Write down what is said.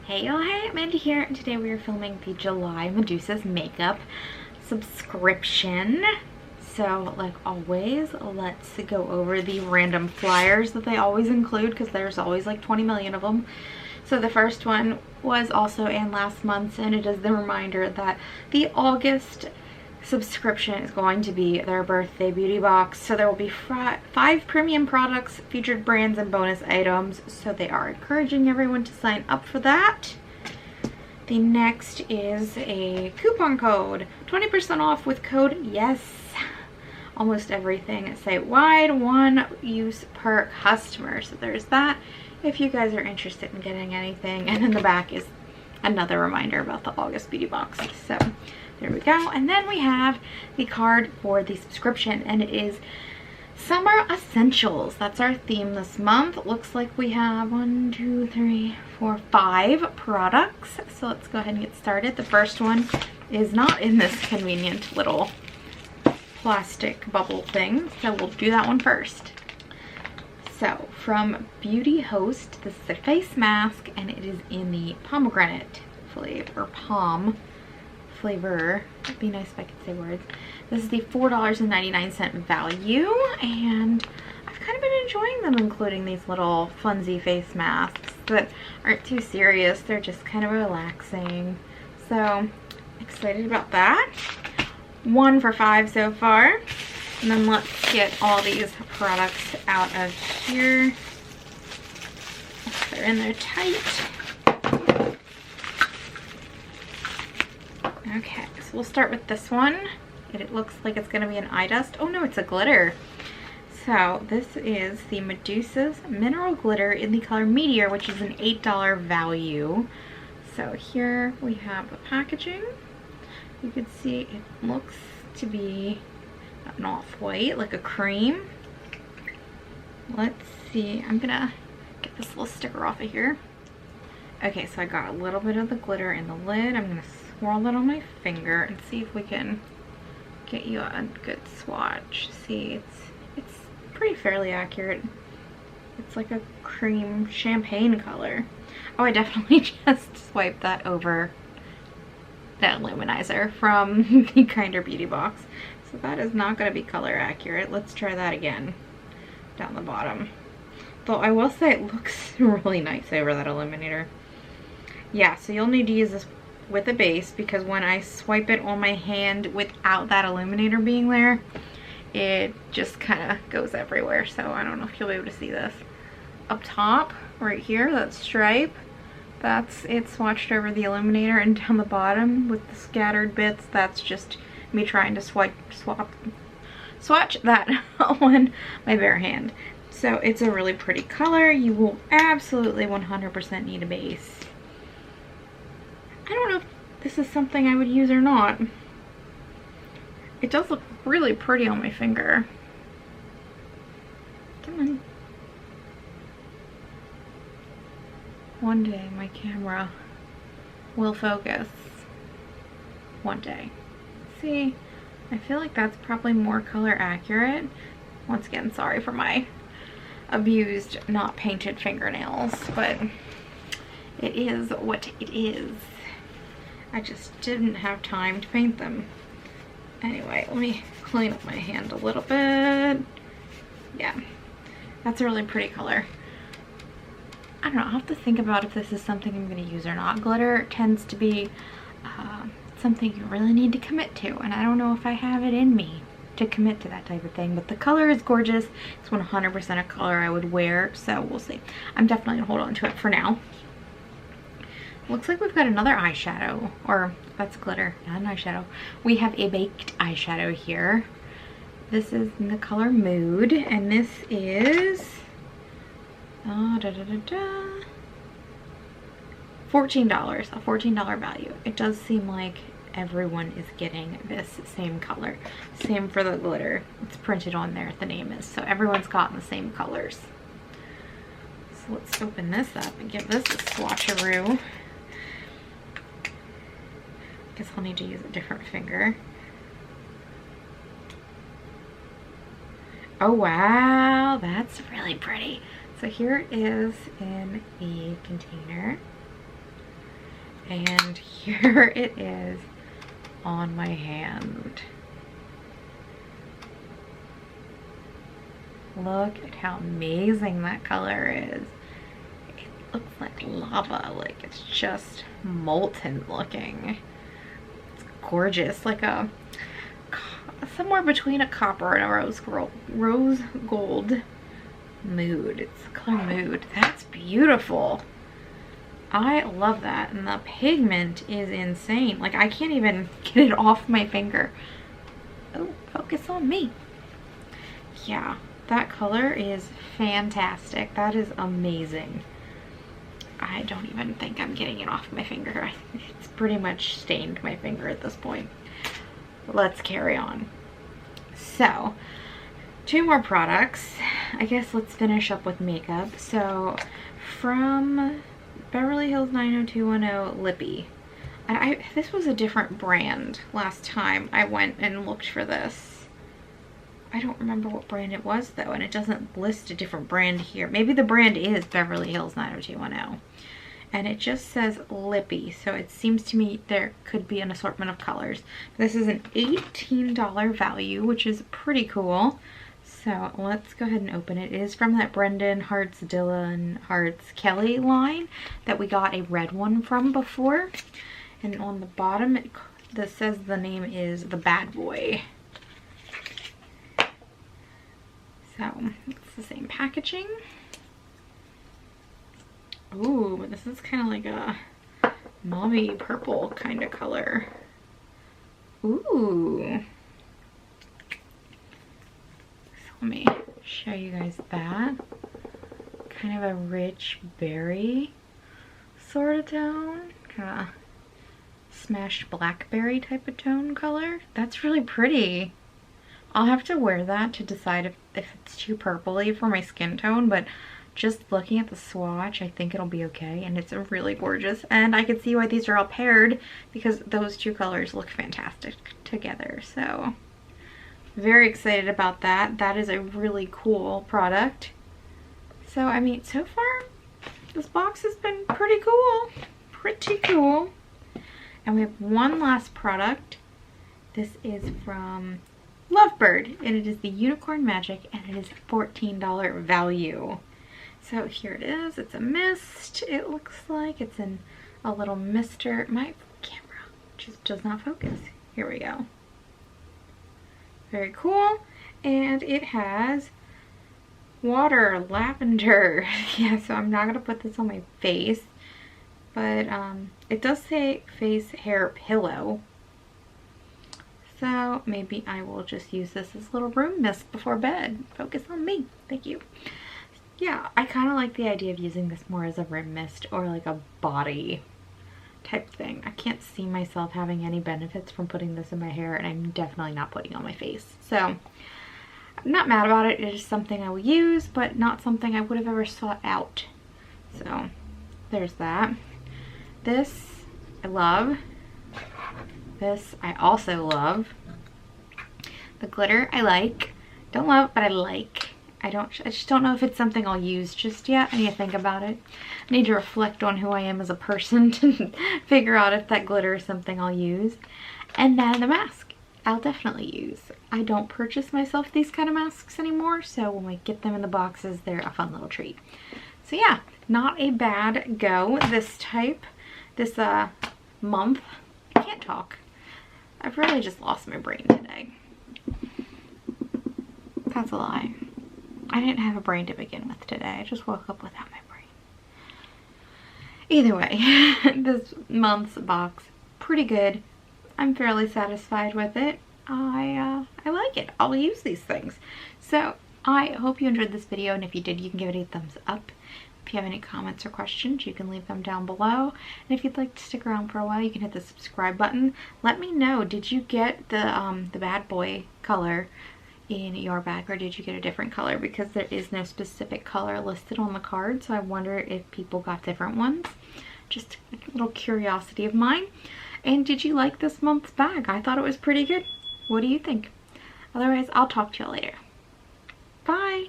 Hey y'all, hey, Amanda here, and today we are filming the July Medusa's makeup subscription. So, like always, let's go over the random flyers that they always include, because there's always like 20 million of them. So the first one was also in last month's, and it is the reminder that the August subscription is going to be their birthday beauty box. So there will be 5 premium products, featured brands, and bonus items. So they are encouraging everyone to sign up for that. The next is a coupon code, 20% off with code YES. Almost everything site-wide, 1 use per customer. So there's that if you guys are interested in getting anything. And in the back is another reminder about the August beauty box. So there we go. And then we have the card for the subscription, and it is Summer Essentials. That's our theme this month. It looks like we have 1, 2, 3, 4, 5 products. So let's go ahead and get started. The first one is not in this convenient little plastic bubble thing, so we'll do that one first. So from Beauty Host, this is a face mask, and it is in the pomegranate flavor, palm flavor. It'd be nice if I could say words. This is the $4.99 value, and I've kind of been enjoying them, including these little funsy face masks that aren't too serious. They're just kind of relaxing. So excited about that. 1 for 5 so far. And then let's get all these products out of here. They're in there tight. Okay, so we'll start with this one. It looks like it's going to be an eye dust. Oh no, it's a glitter. So this is the Medusa's Mineral Glitter in the color Meteor, which is an $8 value. So here we have the packaging. You can see it looks to be an off-white, like a cream. Let's see, I'm gonna get this little sticker off of here. Okay, so I got a little bit of the glitter in the lid. I'm gonna swirl it on my finger and see if we can get you a good swatch. See, it's pretty fairly accurate. It's like a cream champagne color. Oh, I definitely just swiped that over that luminizer from the Kinder Beauty box. So that is not going to be color accurate. Let's try that again down the bottom. Though I will say it looks really nice over that illuminator. Yeah, so you'll need to use this with a base, because when I swipe it on my hand without that illuminator being there, it just kind of goes everywhere. So I don't know if you'll be able to see this. Up top, right here, that stripe, that's it swatched over the illuminator, and down the bottom with the scattered bits, that's just me trying to swatch that on my bare hand. So it's a really pretty color. You will absolutely 100% need a base. I don't know if this is something I would use or not. It does look really pretty on my finger. Come on. One day my camera will focus. One day. See, I feel like that's probably more color accurate. Once again, sorry for my abused, not painted fingernails, but it is what it is. I just didn't have time to paint them. Anyway, let me clean up my hand a little bit. Yeah, that's a really pretty color. I don't know, I'll have to think about if this is something I'm going to use or not. Glitter tends to be something you really need to commit to, and I don't know if I have it in me to commit to that type of thing, but the color is gorgeous. It's 100% a color I would wear, so we'll see. I'm definitely going to hold on to it for now. Looks like we've got another eyeshadow, or that's glitter, not an eyeshadow. We have a baked eyeshadow here. This is in the color Mood, and this is $14, a $14 value. It does seem like everyone is getting this same color. Same for the glitter. It's printed on there, the name is. So everyone's gotten the same colors. So let's open this up and give this a swatcheroo. Guess I'll need to use a different finger. Oh wow, that's really pretty. So here it is in a container. And here it is on my hand. Look at how amazing that color is. It looks like lava, like it's just molten looking. It's gorgeous, like a somewhere between a copper and a rose gold mood. It's color mood. That's beautiful. I love that, and the pigment is insane. Like, I can't even get it off my finger. Oh, focus on me. Yeah, that color is fantastic. That is amazing. I don't even think I'm getting it off my finger. It's pretty much stained my finger at this point. Let's carry on. So, 2 more products. I guess let's finish up with makeup. So, from Beverly Hills 90210 Lippy. And this was a different brand last time I went and looked for this. I don't remember what brand it was though, and it doesn't list a different brand here. Maybe the brand is Beverly Hills 90210. And it just says Lippy, so it seems to me there could be an assortment of colors. This is an $18 value, which is pretty cool. So let's go ahead and open it. It is from that Brendan, Hearts, Dylan, Hearts, Kelly line that we got a red one from before. And on the bottom, this says the name is the Bad Boy. So it's the same packaging. Ooh, but this is kind of like a mauvey purple kind of color. Ooh. Let me show you guys that. Kind of a rich berry sort of tone. Kind of smashed blackberry type of tone color. That's really pretty. I'll have to wear that to decide if it's too purpley for my skin tone, but just looking at the swatch, I think it'll be okay, and it's really gorgeous. And I can see why these are all paired, because those 2 colors look fantastic together. So very excited about that. That is a really cool product. So, I mean, so far, this box has been pretty cool. Pretty cool. And we have one last product. This is from Lovebird, and it is the Unicorn Magic, and it is $14 value. So here it is. It's a mist. It looks like it's in a little mister. My camera just does not focus. Here we go. Very cool. And it has water, lavender. Yeah, so I'm not going to put this on my face. But it does say face hair pillow. So maybe I will just use this as a little room mist before bed. Focus on me. Thank you. Yeah, I kind of like the idea of using this more as a room mist or like a body type thing. I can't see myself having any benefits from putting this in my hair, and I'm definitely not putting it on my face. So I'm not mad about it. It is something I will use, but not something I would have ever sought out. So there's that. This I love. This I also love. The glitter I like. Don't love, but I like. I just don't know if it's something I'll use just yet. I need to think about it. I need to reflect on who I am as a person to figure out if that glitter is something I'll use. And then the mask I'll definitely use. I don't purchase myself these kind of masks anymore, so when we get them in the boxes, they're a fun little treat. So yeah, not a bad go this month. I can't talk. I've really just lost my brain today. That's a lie. I didn't have a brain to begin with today. I just woke up without my brain. Either way, this month's box, pretty good. I'm fairly satisfied with it. I like it. I'll use these things. So I hope you enjoyed this video, and if you did, you can give it a thumbs up. If you have any comments or questions, you can leave them down below. And if you'd like to stick around for a while, you can hit the subscribe button. Let me know, did you get the Bad Boy color in your bag, or did you get a different color? Because there is no specific color listed on the card, so I wonder if people got different ones. Just a little curiosity of mine. And did you like this month's bag? I thought it was pretty good. What do you think? Otherwise, I'll talk to you later. Bye!